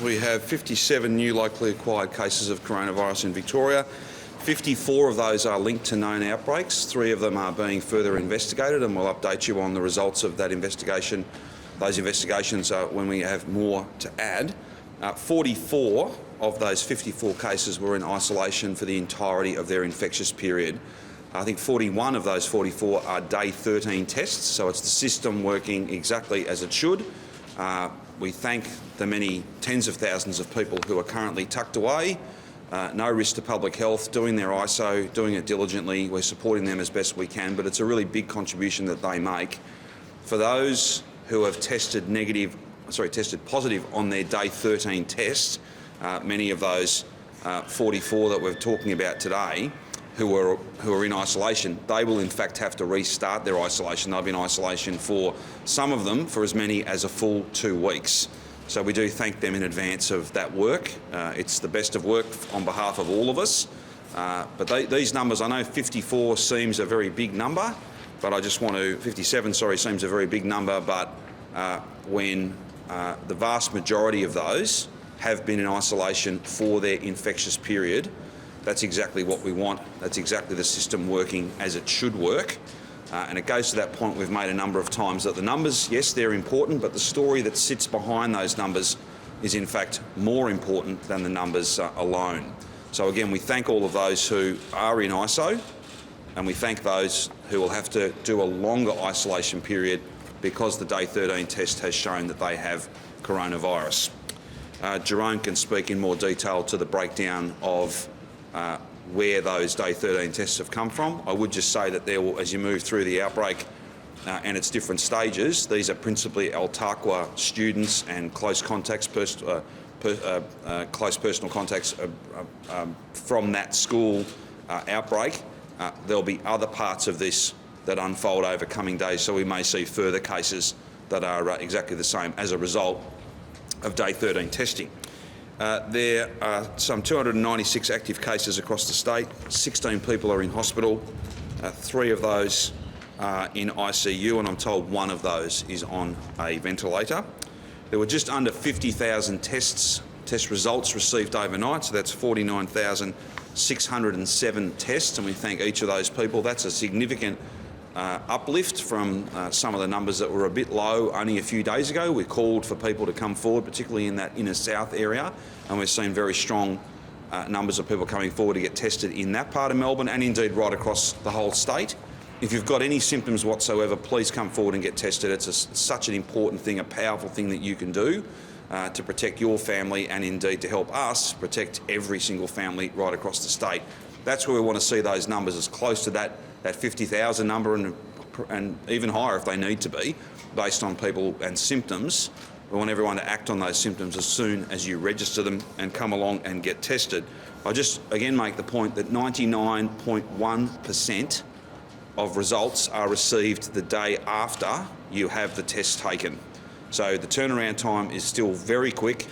We have 57 new locally acquired cases of coronavirus in Victoria. 54 of those are linked to known outbreaks. 3 of them are being further investigated, and we'll update you on the results of that investigation. Those investigations are when we have more to add. 44 of those 54 cases were in isolation for the entirety of their infectious period. I think 41 of those 44 are day 13 tests, so it's the system working exactly as it should. We thank the many tens of thousands of people who are currently tucked away, no risk to public health, doing their ISO, doing it diligently. We're supporting them as best we can, but it's a really big contribution that they make. For those who have tested positive on their day 13 test, many of those 44 that we're talking about today, who are in isolation, they will in fact have to restart their isolation. They'll be in isolation for some of them for as many as a full 2 weeks. So we do thank them in advance of that work. It's the best of work on behalf of all of us. But these numbers, I know 54 seems a very big number, but 57, seems a very big number, but when the vast majority of those have been in isolation for their infectious period, that's exactly what we want. That's exactly the system working as it should work. And it goes to that point we've made a number of times that the numbers, yes, they're important, but the story that sits behind those numbers is in fact more important than the numbers alone. So again, we thank all of those who are in ISO, and we thank those who will have to do a longer isolation period because the day 13 test has shown that they have coronavirus. Jerome can speak in more detail to the breakdown of where those day 13 tests have come from. I would just say that as you move through the outbreak and its different stages, these are principally Altaqua students and close contacts, close personal contacts from that school outbreak. There'll be other parts of this that unfold over coming days, so we may see further cases that are exactly the same as a result of day 13 testing. There are some 296 active cases across the state. 16 people are in hospital. 3 of those are in ICU, and I'm told 1 of those is on a ventilator. There were just under 50,000 test results received overnight, so that's 49,607 tests, and we thank each of those people. That's a significant uplift from some of the numbers that were a bit low only a few days ago. We called for people to come forward, particularly in that inner south area, and we've seen very strong numbers of people coming forward to get tested in that part of Melbourne and indeed right across the whole state. If you've got any symptoms whatsoever, please come forward and get tested. It's such an important thing, a powerful thing that you can do to protect your family and indeed to help us protect every single family right across the state. That's where we want to see those numbers as close to that 50,000 number and even higher if they need to be, based on people and symptoms. We want everyone to act on those symptoms as soon as you register them and come along and get tested. I just again make the point that 99.1% of results are received the day after you have the test taken. So the turnaround time is still very quick.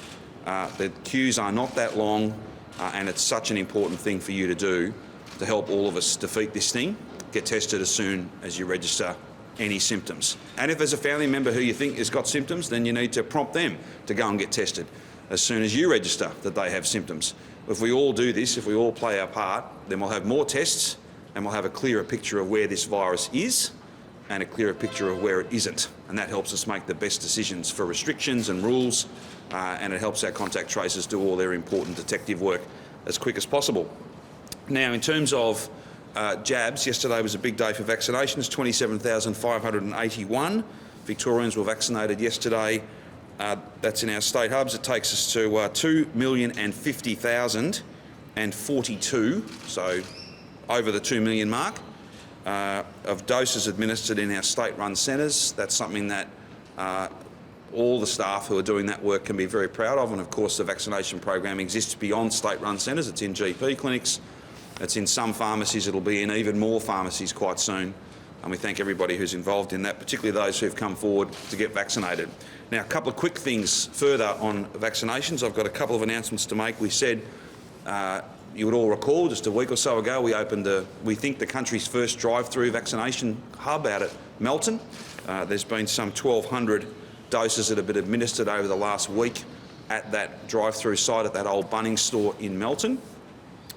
The queues are not that long, and it's such an important thing for you to do to help all of us defeat this thing. Get tested as soon as you register any symptoms. And if there's a family member who you think has got symptoms, then you need to prompt them to go and get tested as soon as you register that they have symptoms. If we all do this, if we all play our part, then we'll have more tests and we'll have a clearer picture of where this virus is and a clearer picture of where it isn't. And that helps us make the best decisions for restrictions and rules, and it helps our contact tracers do all their important detective work as quick as possible. Now, in terms of jabs, yesterday was a big day for vaccinations. 27,581 Victorians were vaccinated yesterday. That's in our state hubs. It takes us to 2,050,042, so over the 2 million mark, of doses administered in our state-run centres. That's something that all the staff who are doing that work can be very proud of, and of course the vaccination program exists beyond state-run centres. It's in GP clinics. It's in some pharmacies. It'll be in even more pharmacies quite soon. And we thank everybody who's involved in that, particularly those who've come forward to get vaccinated. Now, a couple of quick things further on vaccinations. I've got a couple of announcements to make. We said, you would all recall, just a week or so ago, we opened, we think, the country's first drive-through vaccination hub out at Melton. There's been some 1,200 doses that have been administered over the last week at that drive-through site at that old Bunnings store in Melton.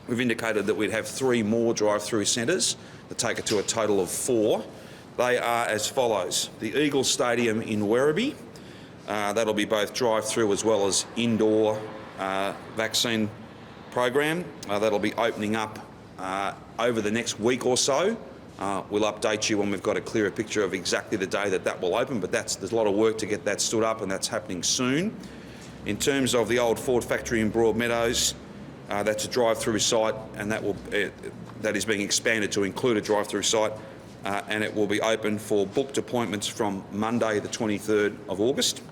We've indicated that we'd have 3 more drive-through centres that take it to a total of 4. They are as follows: the Eagles Stadium in Werribee, that'll be both drive-through as well as indoor vaccine program. That'll be opening up over the next week or so. We'll update you when we've got a clearer picture of exactly the day that will open, but there's a lot of work to get that stood up, and that's happening soon. In terms of the old Ford factory in Broadmeadows, that's a drive-through site, and that is being expanded to include a drive-through site, and it will be open for booked appointments from Monday the 23rd of August.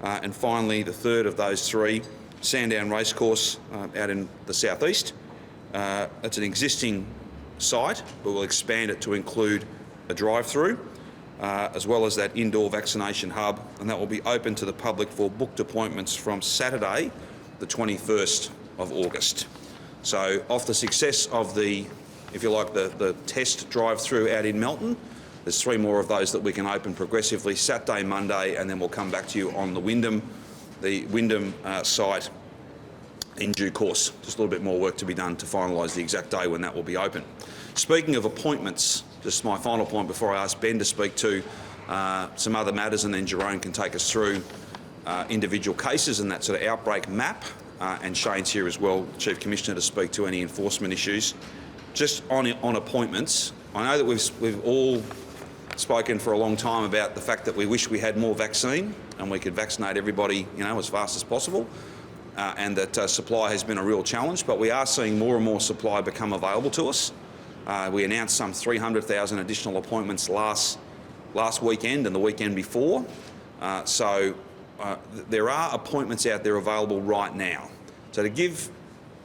And finally, the third of those 3, Sandown Racecourse out in the southeast. That's an existing site, but we'll expand it to include a drive-through, as well as that indoor vaccination hub, and that will be open to the public for booked appointments from Saturday the 21st of August. So off the success of the test drive-through out in Melton, there's 3 more of those that we can open progressively Saturday, Monday, and then we'll come back to you on the Wyndham site in due course. Just a little bit more work to be done to finalise the exact day when that will be open. Speaking of appointments, just my final point before I ask Ben to speak to some other matters, and then Jerome can take us through individual cases and that sort of outbreak map. And Shane's here as well, Chief Commissioner, to speak to any enforcement issues. Just on appointments, I know that we've all spoken for a long time about the fact that we wish we had more vaccine and we could vaccinate everybody, as fast as possible, and that supply has been a real challenge. But we are seeing more and more supply become available to us. We announced some 300,000 additional appointments last weekend and the weekend before. So there are appointments out there available right now. So to give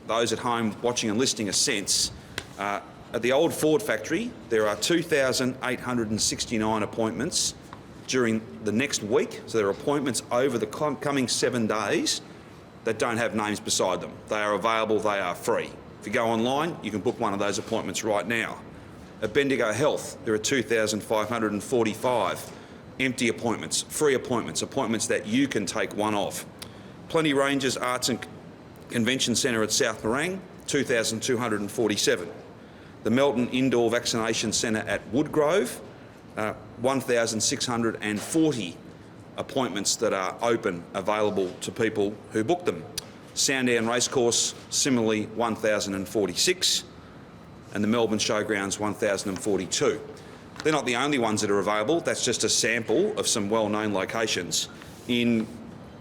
those at home watching and listening a sense, at the old Ford factory, there are 2,869 appointments during the next week. So there are appointments over the coming 7 days that don't have names beside them. They are available, they are free. If you go online, you can book one of those appointments right now. At Bendigo Health, there are 2,545 empty appointments, free appointments, appointments that you can take one of. Plenty Ranges Arts and Convention Centre at South Morang, 2,247. The Melton Indoor Vaccination Centre at Woodgrove, 1,640 appointments that are open, available to people who book them. Sandown Racecourse, similarly 1,046, and the Melbourne Showgrounds 1,042. They're not the only ones that are available. That's just a sample of some well-known locations. In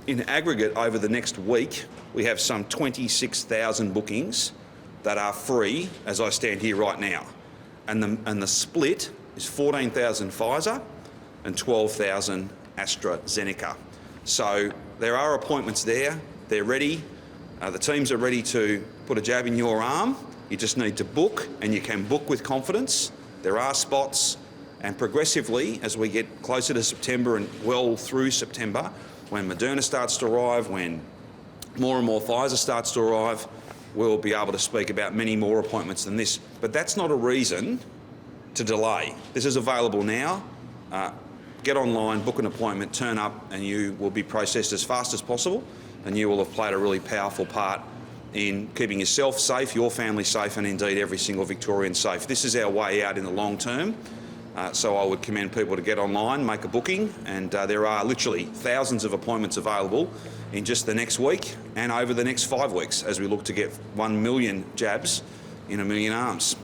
aggregate, over the next week, we have some 26,000 bookings that are free as I stand here right now. And the split is 14,000 Pfizer and 12,000 AstraZeneca. So there are appointments there. They're ready. The teams are ready to put a jab in your arm. You just need to book, and you can book with confidence. There are spots, and progressively, as we get closer to September and well through September, when Moderna starts to arrive, when more and more Pfizer starts to arrive, we'll be able to speak about many more appointments than this. But that's not a reason to delay. This is available now. Get online, book an appointment, turn up, and you will be processed as fast as possible, and you will have played a really powerful part in keeping yourself safe, your family safe, and indeed every single Victorian safe. This is our way out in the long term. So I would commend people to get online, make a booking, and there are literally thousands of appointments available in just the next week and over the next 5 weeks as we look to get 1 million jabs in 1 million arms.